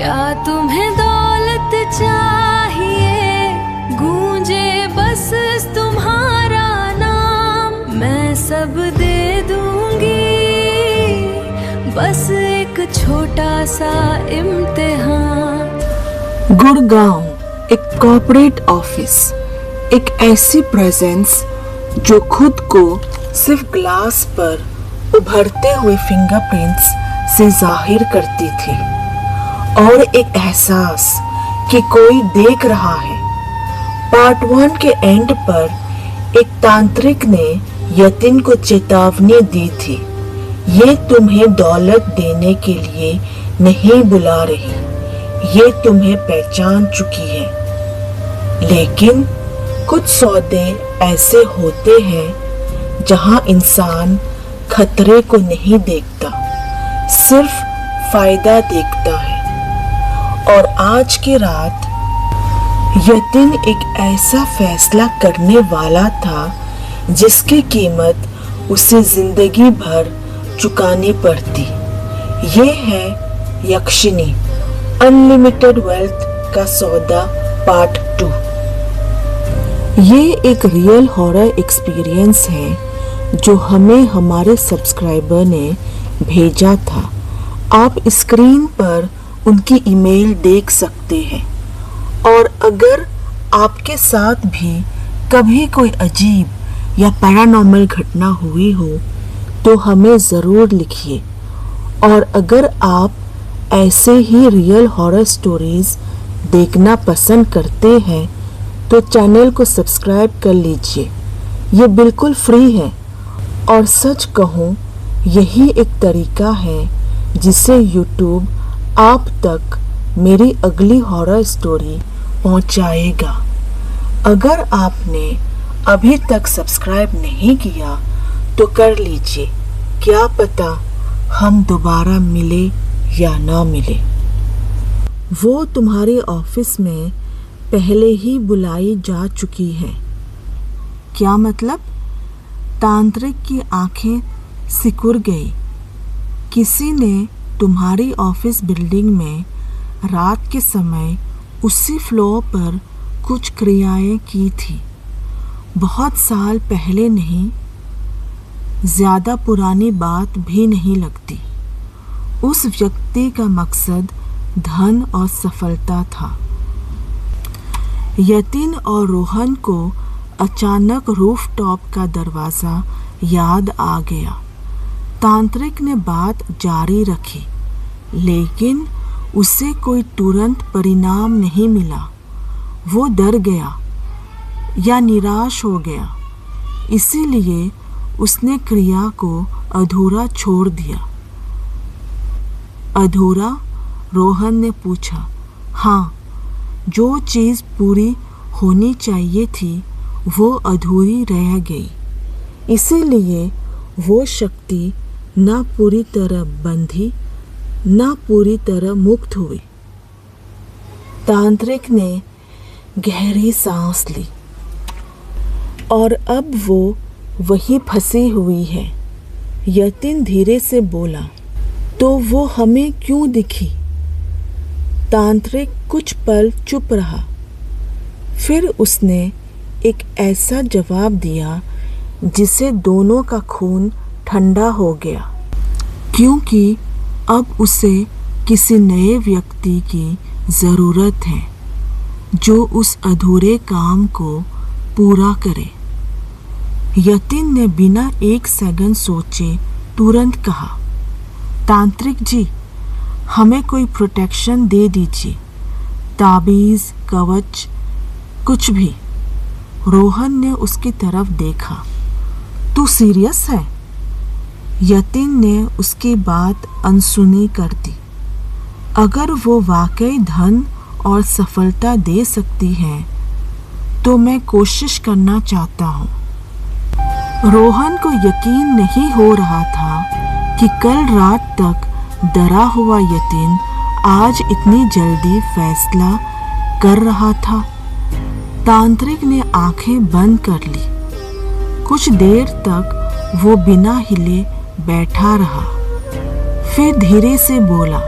क्या तुम्हें दौलत चाहिए, गूंजे बस तुम्हारा नाम, मैं सब दे दूंगी, बस एक छोटा सा इम्तिहान। गुड़गांव एक कॉर्पोरेट ऑफिस, एक ऐसी प्रेजेंस जो खुद को सिर्फ ग्लास पर उभरते हुए फिंगरप्रिंट्स से जाहिर करती थी, और एक एहसास कि कोई देख रहा है। पार्ट 1 के एंड पर एक तांत्रिक ने यतिन को चेतावनी दी थी, ये तुम्हें दौलत देने के लिए नहीं बुला रही, ये तुम्हें पहचान चुकी है। लेकिन कुछ सौदे ऐसे होते हैं जहां इंसान खतरे को नहीं देखता, सिर्फ फायदा देखता है। और आज की रात यतिन एक ऐसा फैसला करने वाला था जिसकी कीमत उसे जिंदगी भर चुकानी पड़ती। ये है यक्षिनी अनलिमिटेड वेल्थ का सौदा पार्ट 2। ये एक रियल हॉरर एक्सपीरियंस है जो हमें हमारे सब्सक्राइबर ने भेजा था। आप स्क्रीन पर उनकी ईमेल देख सकते हैं, और अगर आपके साथ भी कभी कोई अजीब या पैरानॉर्मल घटना हुई हो तो हमें ज़रूर लिखिए। और अगर आप ऐसे ही रियल हॉरर स्टोरीज देखना पसंद करते हैं तो चैनल को सब्सक्राइब कर लीजिए, ये बिल्कुल फ्री है। और सच कहूँ, यही एक तरीका है जिससे YouTube आप तक मेरी अगली हॉरर स्टोरी पहुंचाएगा। अगर आपने अभी तक सब्सक्राइब नहीं किया तो कर लीजिए, क्या पता हम दोबारा मिले या ना मिले। वो तुम्हारे ऑफिस में पहले ही बुलाई जा चुकी है। क्या मतलब? तांत्रिक की आंखें सिकुड़ गई। किसी ने तुम्हारी ऑफिस बिल्डिंग में रात के समय उसी फ्लोर पर कुछ क्रियाएं की थी। बहुत साल पहले नहीं, ज्यादा पुरानी बात भी नहीं लगती। उस व्यक्ति का मकसद धन और सफलता था। यतिन और रोहन को अचानक रूफटॉप का दरवाजा याद आ गया। तांत्रिक ने बात जारी रखी, लेकिन उसे कोई तुरंत परिणाम नहीं मिला। वो डर गया या निराश हो गया, इसीलिए उसने क्रिया को अधूरा छोड़ दिया। अधूरा? रोहन ने पूछा। हाँ, जो चीज़ पूरी होनी चाहिए थी वो अधूरी रह गई, इसीलिए वो शक्ति ना पूरी तरह बंधी ना पूरी तरह मुक्त हुई। तांत्रिक ने गहरी सांस ली, और अब वो वहीं फंसी हुई है। यतिन धीरे से बोला, तो वो हमें क्यों दिखी? तांत्रिक कुछ पल चुप रहा, फिर उसने एक ऐसा जवाब दिया जिसे दोनों का खून ठंडा हो गया, क्योंकि अब उसे किसी नए व्यक्ति की ज़रूरत है जो उस अधूरे काम को पूरा करे। यतिन ने बिना एक सेकंड सोचे तुरंत कहा, तांत्रिक जी, हमें कोई प्रोटेक्शन दे दीजिए, ताबीज़, कवच, कुछ भी। रोहन ने उसकी तरफ देखा। तू सीरियस है? यतिन ने उसकी बात अनसुनी कर दी। अगर वो वाकई धन और सफलता दे सकती है तो मैं कोशिश करना चाहता हूँ। रोहन को यकीन नहीं हो रहा था कि कल रात तक डरा हुआ यतिन आज इतनी जल्दी फैसला कर रहा था। तांत्रिक ने आंखें बंद कर ली। कुछ देर तक वो बिना हिले बैठा रहा, फिर धीरे से बोला,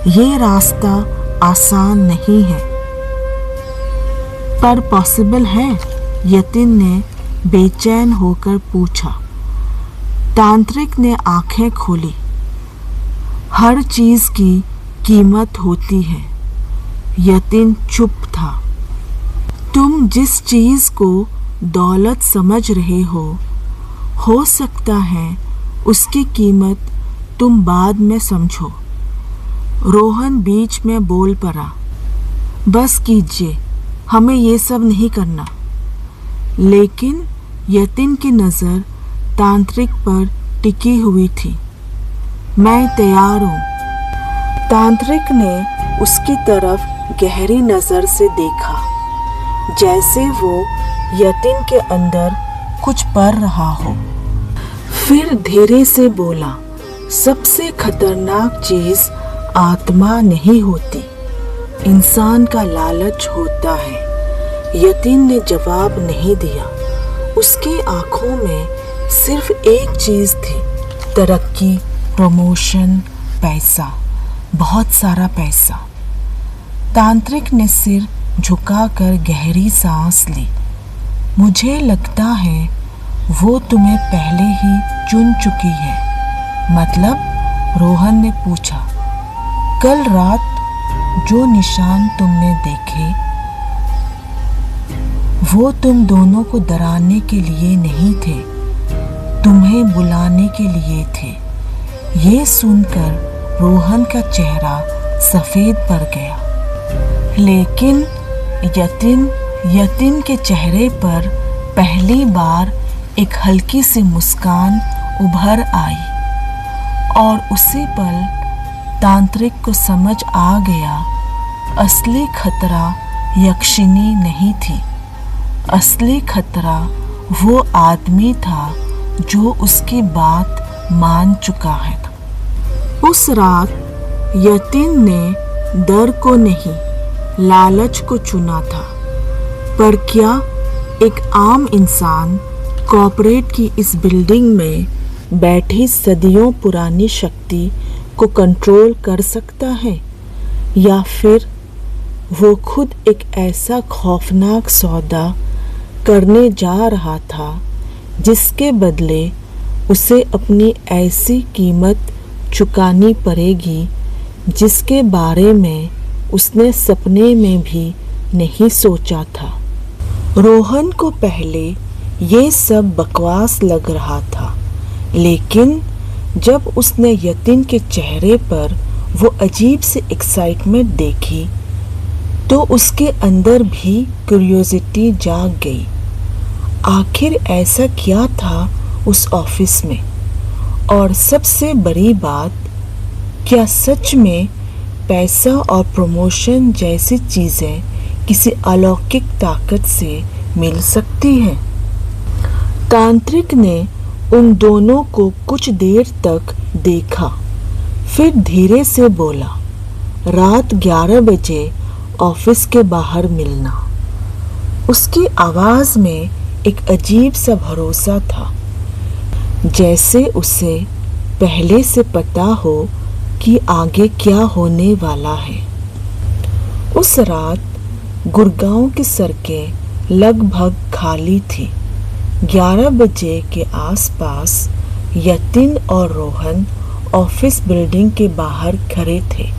ये रास्ता आसान नहीं है, पर पॉसिबल है? यतिन ने बेचैन होकर पूछा। तांत्रिक ने आंखें खोली। हर चीज की कीमत होती है। यतिन चुप था। तुम जिस चीज को दौलत समझ रहे हो सकता है उसकी कीमत तुम बाद में समझो। रोहन बीच में बोल पड़ा। बस कीजिए, हमें ये सब नहीं करना। लेकिन यतिन की नज़र तांत्रिक पर टिकी हुई थी। मैं तैयार हूँ। तांत्रिक ने उसकी तरफ गहरी नज़र से देखा, जैसे वो यतिन के अंदर कुछ पढ़ रहा हो। फिर धीरे से बोला, सबसे खतरनाक चीज आत्मा नहीं होती, इंसान का लालच होता है। यतिन ने जवाब नहीं दिया। उसकी आंखों में सिर्फ एक चीज थी, तरक्की, प्रमोशन, पैसा, बहुत सारा पैसा। तांत्रिक ने सिर झुकाकर गहरी सांस ली। मुझे लगता है वो तुम्हें पहले ही चुन चुकी है। मतलब? रोहन ने पूछा। कल रात जो निशान तुमने देखे वो तुम दोनों को डराने के लिए नहीं थे, तुम्हें बुलाने के लिए थे। ये सुनकर रोहन का चेहरा सफेद पड़ गया। लेकिन यतिन के चेहरे पर पहली बार एक हल्की सी मुस्कान उभर आई और उसी पल तांत्रिक को समझ आ गया, असली खतरा यक्षिनी नहीं थी। असली खतरा वो आदमी था जो उसकी बात मान चुका है। उस रात यतिन ने डर को नहीं, लालच को चुना था। पर क्या एक आम इंसान कॉर्पोरेट की इस बिल्डिंग में बैठी सदियों पुरानी शक्ति को कंट्रोल कर सकता है? या फिर वो खुद एक ऐसा खौफनाक सौदा करने जा रहा था जिसके बदले उसे अपनी ऐसी कीमत चुकानी पड़ेगी जिसके बारे में उसने सपने में भी नहीं सोचा था। रोहन को पहले ये सब बकवास लग रहा था, लेकिन जब उसने यतिन के चेहरे पर वो अजीब सी एक्साइटमेंट देखी तो उसके अंदर भी क्यूरियोसिटी जाग गई। आखिर ऐसा क्या था उस ऑफिस में? और सबसे बड़ी बात, क्या सच में पैसा और प्रमोशन जैसी चीज़ें किसी अलौकिक ताकत से मिल सकती हैं? तांत्रिक ने उन दोनों को कुछ देर तक देखा, फिर धीरे से बोला, रात 11 बजे ऑफिस के बाहर मिलना। उसकी आवाज़ में एक अजीब सा भरोसा था, जैसे उसे पहले से पता हो कि आगे क्या होने वाला है। उस रात गुड़गांव की सड़कें लगभग खाली थी। 11 बजे के आसपास यतिन और रोहन ऑफिस बिल्डिंग के बाहर खड़े थे।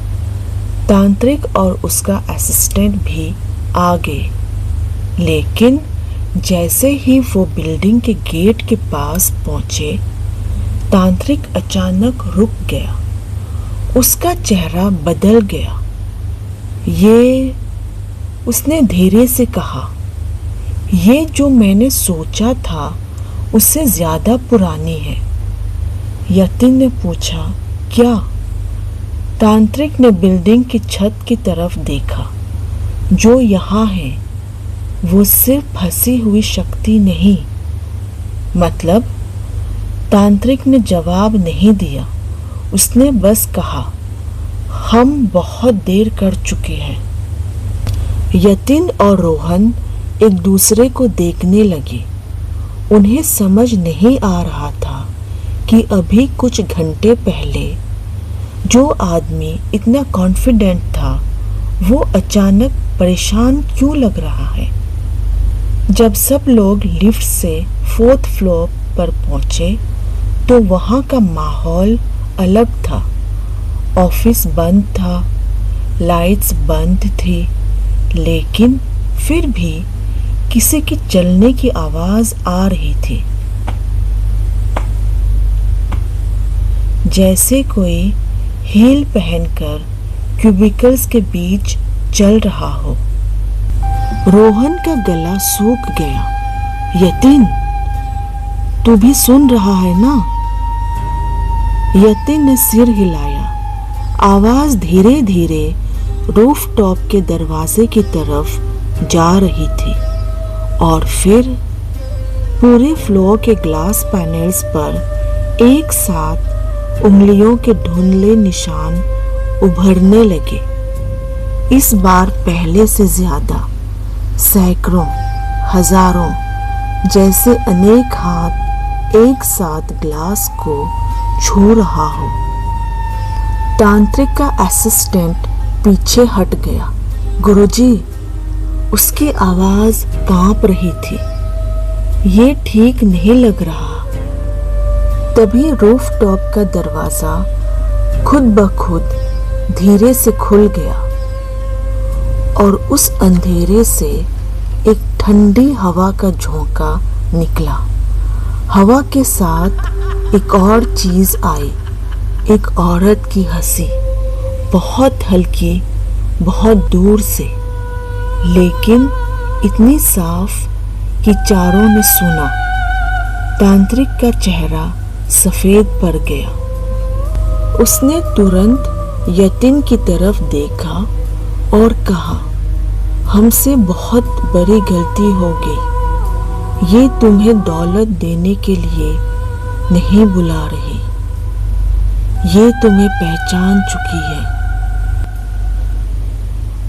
तांत्रिक और उसका असिस्टेंट भी आ गए, लेकिन जैसे ही वो बिल्डिंग के गेट के पास पहुंचे, तांत्रिक अचानक रुक गया। उसका चेहरा बदल गया। उसने धीरे से कहा, ये जो मैंने सोचा था उससे ज्यादा पुरानी है। यतिन ने पूछा, क्या? तांत्रिक ने बिल्डिंग की छत की तरफ देखा। जो यहाँ है वो सिर्फ फंसी हुई शक्ति नहीं। मतलब? तांत्रिक ने जवाब नहीं दिया। उसने बस कहा, हम बहुत देर कर चुके हैं। यतिन और रोहन एक दूसरे को देखने लगे। उन्हें समझ नहीं आ रहा था कि अभी कुछ घंटे पहले जो आदमी इतना कॉन्फिडेंट था वो अचानक परेशान क्यों लग रहा है? जब सब लोग लिफ्ट से 4th फ्लोर पर पहुंचे तो वहां का माहौल अलग था। ऑफिस बंद था, लाइट्स बंद थी, लेकिन फिर भी किसी की चलने की आवाज आ रही थी, जैसे कोई हील पहनकर क्यूबिकल्स के बीच चल रहा हो। रोहन का गला सूख गया। यतिन, तू भी सुन रहा है ना? यतिन ने सिर हिलाया। आवाज धीरे धीरे रूफटॉप के दरवाजे की तरफ जा रही थी और फिर पूरे फ्लोर के ग्लास पैनल्स पर एक साथ उंगलियों के धुंधले निशान उभरने लगे। इस बार पहले से ज्यादा, सैकड़ों, हजारों, जैसे अनेक हाथ एक साथ ग्लास को छू रहा हो। तांत्रिक का असिस्टेंट पीछे हट गया। गुरुजी, उसकी आवाज कांप रही थी। ये ठीक नहीं लग रहा। तभी रूफटॉप का दरवाजा खुद ब खुद धीरे से खुल गया और उस अंधेरे से एक ठंडी हवा का झोंका निकला। हवा के साथ एक और चीज आई, एक औरत की हंसी, बहुत हल्की, बहुत दूर से, लेकिन इतनी साफ कि चारों ने सुना। तांत्रिक का चेहरा सफेद पड़ गया। उसने तुरंत यतिन की तरफ देखा और कहा, हमसे बहुत बड़ी गलती हो गई। ये तुम्हें दौलत देने के लिए नहीं बुला रही, ये तुम्हें पहचान चुकी है।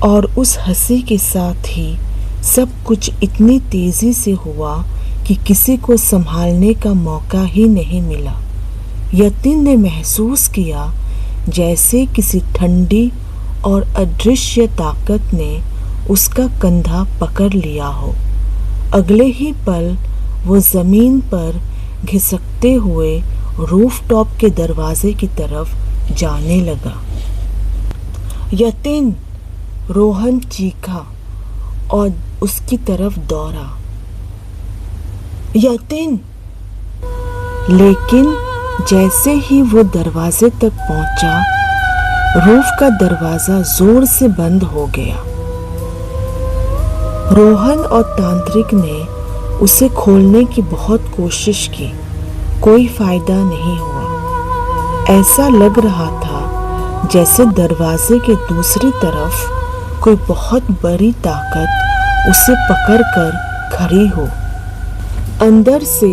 और उस हंसी के साथ ही सब कुछ इतनी तेजी से हुआ कि किसी को संभालने का मौका ही नहीं मिला। यतिन ने महसूस किया जैसे किसी ठंडी और अदृश्य ताकत ने उसका कंधा पकड़ लिया हो। अगले ही पल वो जमीन पर घिसकते हुए रूफटॉप के दरवाजे की तरफ जाने लगा। यतिन, रोहन चीखा और उसकी तरफ दौड़ा। यतिन! लेकिन जैसे ही वो दरवाजे तक पहुंचा, रूफ का दरवाजा जोर से बंद हो गया। रोहन और तांत्रिक ने उसे खोलने की बहुत कोशिश की, कोई फायदा नहीं हुआ। ऐसा लग रहा था जैसे दरवाजे के दूसरी तरफ कोई बहुत बड़ी ताकत उसे पकड़कर खड़ी हो। अंदर से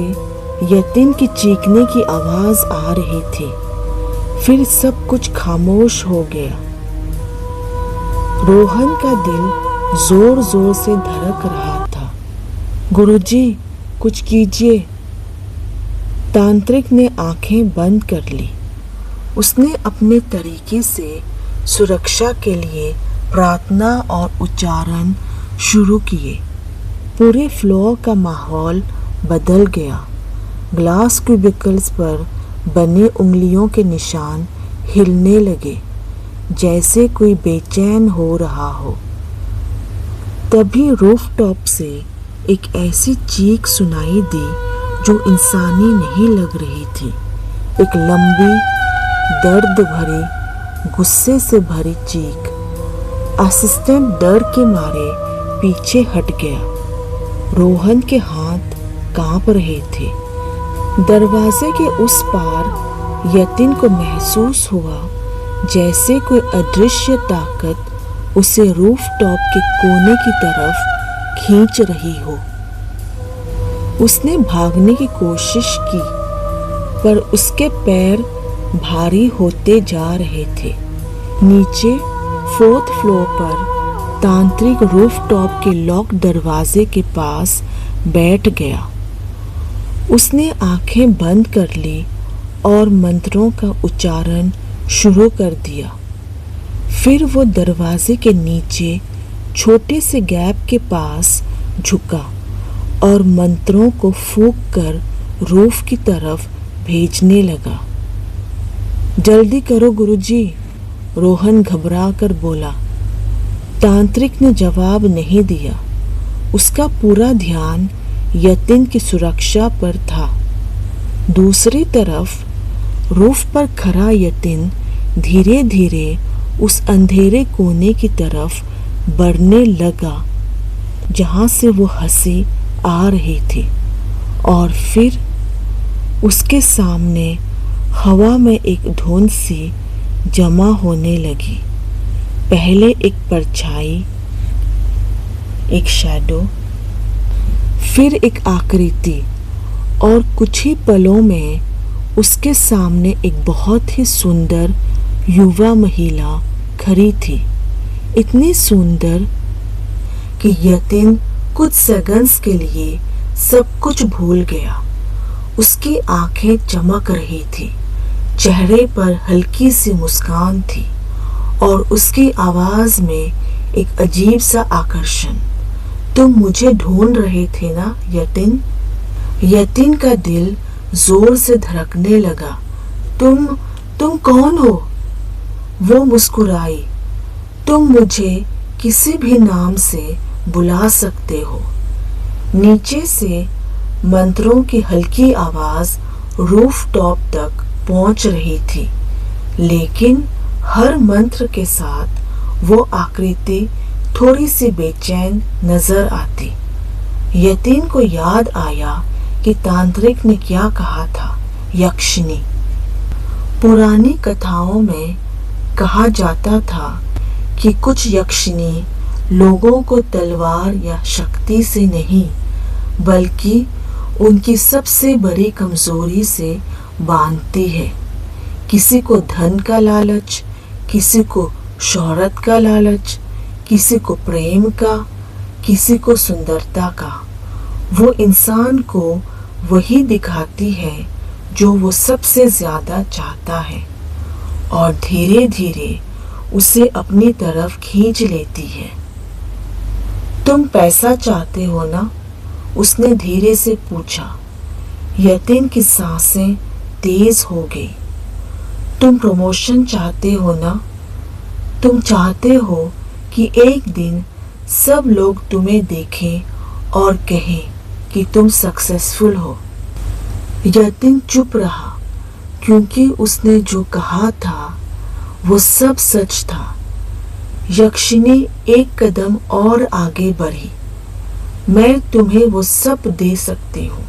यतिन की चीखने की आवाज आ रही थी। फिर सब कुछ खामोश हो गया। रोहन का दिल जोर जोर से धड़क रहा था। गुरुजी, कुछ कीजिए। तांत्रिक ने आंखें बंद कर ली। उसने अपने तरीके से सुरक्षा के लिए प्रार्थना और उच्चारण शुरू किए। पूरे फ्लोर का माहौल बदल गया। ग्लास क्यूबिकल्स पर बने उंगलियों के निशान हिलने लगे, जैसे कोई बेचैन हो रहा हो। तभी रूफटॉप से एक ऐसी चीख सुनाई दी जो इंसानी नहीं लग रही थी। एक लंबी, दर्द भरी, गुस्से से भरी चीख। असिस्टेंट डर के मारे पीछे हट गया। रोहन के हाथ कांप रहे थे। दरवाजे के उस पार यतिन को महसूस हुआ जैसे कोई अदृश्य ताकत उसे रूफटॉप के कोने की तरफ खींच रही हो। उसने भागने की कोशिश की, पर उसके पैर भारी होते जा रहे थे। नीचे 4th फ्लोर पर तांत्रिक रूफटॉप के लॉक दरवाजे के पास बैठ गया। उसने आंखें बंद कर ली और मंत्रों का उच्चारण शुरू कर दिया। फिर वो दरवाजे के नीचे छोटे से गैप के पास झुका और मंत्रों को फूंक कर रूफ की तरफ भेजने लगा। जल्दी करो गुरुजी, रोहन घबरा कर बोला। तांत्रिक ने जवाब नहीं दिया। उसका पूरा ध्यान यतिन की सुरक्षा पर था। दूसरी तरफ रूफ पर खड़ा यतिन धीरे धीरे उस अंधेरे कोने की तरफ बढ़ने लगा जहां से वो हंसी आ रही थी, और फिर उसके सामने हवा में एक धुंध सी जमा होने लगी। पहले एक परछाई, एक शैडो, फिर एक आकृति, और कुछ ही पलों में उसके सामने एक बहुत ही सुंदर युवा महिला खड़ी थी। इतनी सुंदर कि यतिन कुछ सेकंड्स के लिए सब कुछ भूल गया। उसकी आंखें चमक रही थी, चेहरे पर हल्की सी मुस्कान थी, और उसकी आवाज में एक अजीब सा आकर्षण। तुम मुझे ढूंढ रहे थे ना यतिन? यतिन का दिल जोर से धड़कने लगा। तुम कौन हो? वो मुस्कुराई। तुम मुझे किसी भी नाम से बुला सकते हो। नीचे से मंत्रों की हल्की आवाज रूफ टॉप तक पहुंच रही थी, लेकिन हर मंत्र के साथ वो आकृति थोड़ी सी बेचैन नजर आती। यतिन को याद आया कि तांत्रिक ने क्या कहा था, यक्षिणी। पुरानी कथाओं में कहा जाता था कि कुछ यक्षिणी लोगों को तलवार या शक्ति से नहीं, बल्कि उनकी सबसे बड़ी कमजोरी से बांधती है। किसी को धन का लालच, किसी को शोहरत का लालच, किसी को प्रेम का, किसी को सुंदरता का। वो इंसान को वही दिखाती है जो वो सबसे ज्यादा चाहता है, और धीरे धीरे उसे अपनी तरफ खींच लेती है। तुम पैसा चाहते हो ना? उसने धीरे से पूछा। यतिन की सांसें तेज हो गई। तुम प्रमोशन चाहते हो ना? तुम चाहते हो कि एक दिन सब लोग तुम्हें देखें और कहें कि तुम सक्सेसफुल हो। यतिन चुप रहा, क्योंकि उसने जो कहा था वो सब सच था। यक्षिणी एक कदम और आगे बढ़ी। मैं तुम्हें वो सब दे सकती हूँ।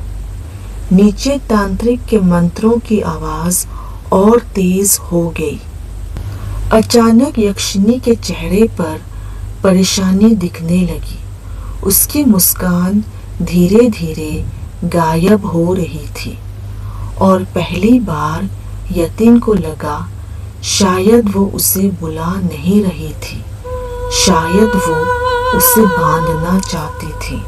नीचे तांत्रिक के मंत्रों की आवाज और तेज हो गई। अचानक यक्षिणी के चेहरे पर परेशानी दिखने लगी। उसकी मुस्कान धीरे धीरे गायब हो रही थी, और पहली बार यतिन को लगा शायद वो उसे बुला नहीं रही थी, शायद वो उसे बांधना चाहती थी।